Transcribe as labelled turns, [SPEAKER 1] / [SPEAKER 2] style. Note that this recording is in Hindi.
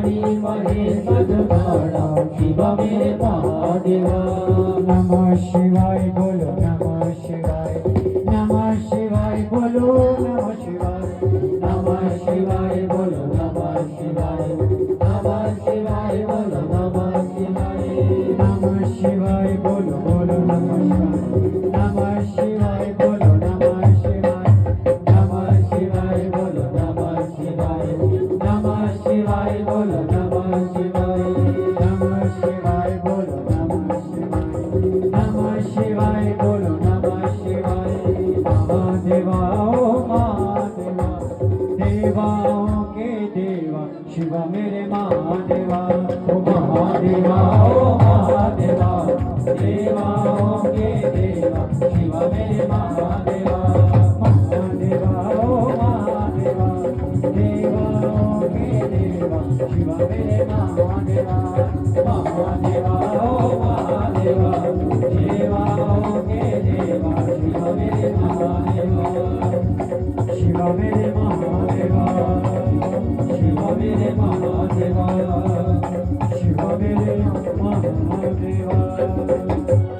[SPEAKER 1] वाणी वहे सद्भावना शिव मेरे महादेवा।
[SPEAKER 2] नमः शिवाय बोलो नमः शिवाय, नमः शिवाय बोलो नमः शिवाय,
[SPEAKER 1] नमः शिवाय बोलो नमः शिवाय, नमः शिवाय बोलो नमः शिवाय,
[SPEAKER 2] नमः शिवाय बोलो बोलो नमः शिवाय, नमः शिवाय बोलो नमः शिवाय,
[SPEAKER 1] नमः शिवाय बोलो नमः शिवाय, नमः शिवाय बोलो नमः शिवाय,
[SPEAKER 2] नमः शिवाय बोलो नमः शिवाय, नमः शिवाय बोलो नमः शिवाय। महादेवा ओ महादेवा, देवाओं के देवा शिव मेरे महादेवा।
[SPEAKER 1] ओ महादेवा ओ महादेवा, देवाओं के देवा शिव मेरे महादेवा।
[SPEAKER 2] महादेवा ओ महादेवा, देवाओं के देवा शिव मेरे महादेवा।
[SPEAKER 1] महादेवा ओ महादेवा, देवाओं के देवा शिव मेरे महादेवा।
[SPEAKER 2] शिव मेरे